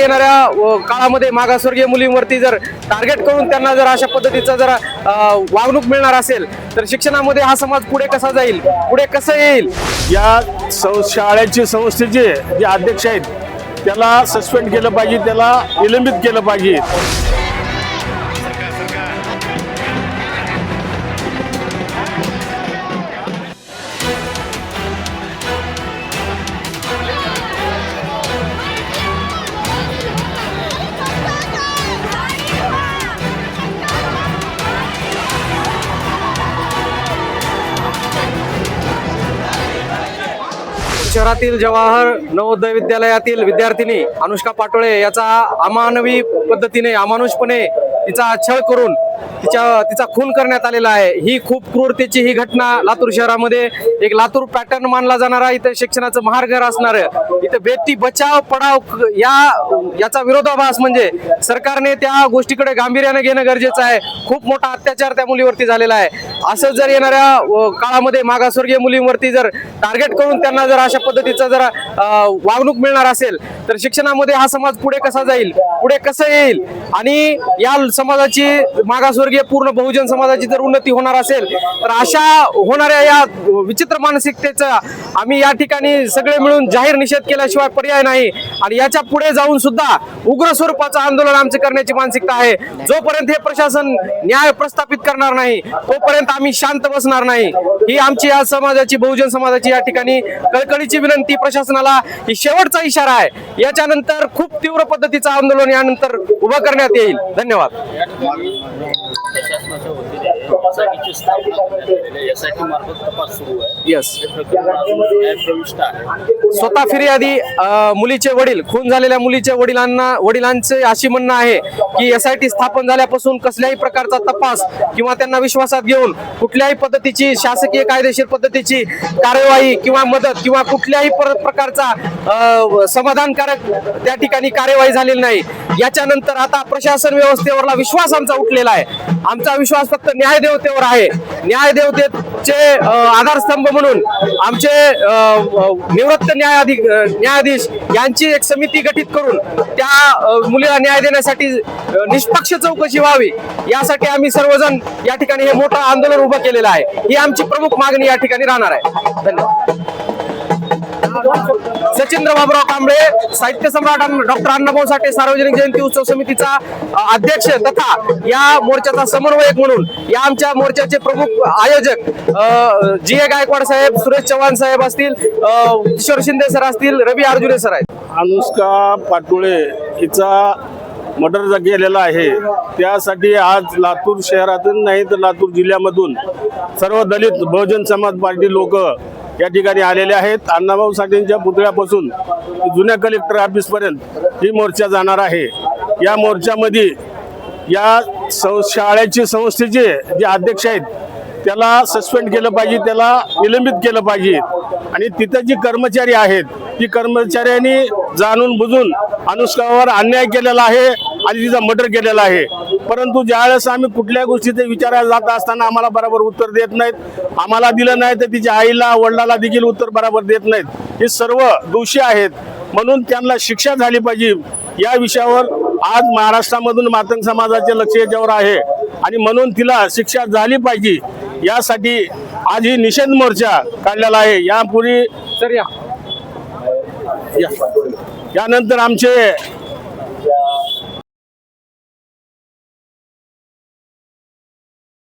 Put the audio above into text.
येणाऱ्या काळामध्ये मागासवर्गीय मुलींवरती जर टार्गेट करून त्यांना जर अशा पद्धतीचा जर वागणूक मिळणार असेल तर शिक्षणामध्ये हा समाज पुढे कसा जाईल, पुढे कसं येईल? या शाळेचे संस्थेचे जे अध्यक्ष आहेत त्याला सस्पेंड केलं पाहिजे, त्याला निलंबित केलं पाहिजे. शहरातील जवाहर नवोदय विद्यालयातील विद्यार्थिनी अनुष्का पाटोळे याचा अमानवी पद्धतीने, अमानुषपणे तिचा छळ करून तिचा खून करण्यात आलेला आहे. ही खूप क्रूरतेची ही घटना लातूर शहरामध्ये एक लातूर पॅटर्न मानला जाणारा, इथं शिक्षणाचं महारघर असणार, इथं बेटी बचाव पढाव याचा विरोधाभास म्हणजे सरकारने त्या गोष्टीकडे गांभीर्याने घेणं गरजेचं आहे. खूप मोठा अत्याचार त्या मुलीवरती झालेला आहे. असं जर येणाऱ्या काळामध्ये मागासवर्गीय मुलींवरती जर टार्गेट करून त्यांना जर अशा पद्धतीचा जर वागणूक मिळणार असेल तर शिक्षणामध्ये हा समाज पुढे कसा जाईल, पुढे कसं येईल? आणि या समाजाची, मागासवर्गीय पूर्ण बहुजन समाजाची जर उन्नती होणार असेल तर अशा होणाऱ्या या विचित्र मानसिकतेचा आम्ही या ठिकाणी सगळे मिळून जाहीर निषेध केल्याशिवाय पर्याय नाही. आणि याच्या पुढे जाऊन सुद्धा उग्र स्वरूपाचं आंदोलन आमचे करण्याची मानसिकता आहे. जोपर्यंत हे प्रशासन न्याय प्रस्थापित करणार नाही तोपर्यंत आम्ही शांत बसणार नाही. ही आमची या समाजाची, बहुजन समाजाची या ठिकाणी कळकळीची विनंती प्रशासनाला, ही शेवटचा इशारा आहे. याच्यानंतर खूप तीव्र पद्धतीचं आंदोलन यानंतर उभं करण्यात येईल. धन्यवाद. स्वतः फिर्यादी मुलीचे वडील, खून झालेल्या मुलीच्या वडिलांचे अशी म्हणणं आहे की SIT स्थापन झाल्यापासून कसल्याही प्रकारचा तपास किंवा त्यांना विश्वासात घेऊन कुठल्याही पद्धतीची शासकीय कायदेशीर पद्धतीची कार्यवाही किंवा मदत किंवा कुठल्याही प्रकारचा समाधानकारक त्या ठिकाणी कार्यवाही झालेली नाही. याच्यानंतर आता प्रशासन व्यवस्थेवरला विश्वास आमचा उठलेला आहे. आमचा विश्वास फक्त न्यायदेवतेवर आहे. न्यायदेवतेचे आधारस्तंभ म्हणून आमचे निवृत्त न्यायाधीश यांची एक समिती गठीत करून त्या मुलीला न्याय देण्यासाठी निष्पक्ष चौकशी व्हावी, यासाठी आम्ही सर्वजण या ठिकाणी हे मोठं आंदोलन उभं केलेलं आहे. ही आमची प्रमुख मागणी या ठिकाणी राहणार आहे. धन्यवाद. सचिंद्र बाबुराव कांबळे, साहित्य सम्राट डॉक्टर अण्णाभाऊ साठे सार्वजनिक जयंती उत्सव समितीचा अध्यक्ष तथा या मोर्चाचा समन्वयक म्हणून या आमच्या मोर्चाचे प्रमुख आयोजक GA गायकवाड साहेब, सुरेश चव्हाण साहेब असतील, किशोर शिंदे सर असतील, रवी अर्जुने सर आहेत. अनुष्का पाटोळे हिचा मर्डर केलेला आहे. त्यासाठी आज लातूर शहरातून नाही तर लातूर जिल्ह्यामधून सर्व दलित बहुजन समाज पार्टी लोक या ठिकाणी आलेले आहेत. अण्णाभाऊ साठेंच्या पुतळ्यापासून जुन्या कलेक्टर ऑफिसपर्यंत ही मोर्चा जाणार आहे. या मोर्चामध्ये या शाळेचे संस्थेचे जे अध्यक्ष आहेत त्याला सस्पेंड केलं पाहिजे, त्याला निलंबित केलं पाहिजे. आणि तिथं जी कर्मचारी आहेत ती कर्मचाऱ्यांनी जाणून बुजून अनुष्कावर अन्याय केलेला आहे आणि तिचा मर्डर केलेला आहे. परंतु ज्यावेळेस आम्ही कुठल्या गोष्टीचे विचारायला जात असताना आम्हाला बरोबर उत्तर देत नाहीत. आम्हाला दिलं नाही तर तिच्या आईला, वडिलाला देखील उत्तर बरोबर देत नाहीत. हे सर्व दोषी आहेत, म्हणून त्यांना शिक्षा झाली पाहिजे. या विषयावर आज महाराष्ट्रामधून मातंग समाजाचे लक्ष याच्यावर आहे आणि म्हणून तिला शिक्षा झाली पाहिजे. यासाठी आज ही निषेध मोर्चा काढलेला आहे. यापूर्वी यानंतर आमचे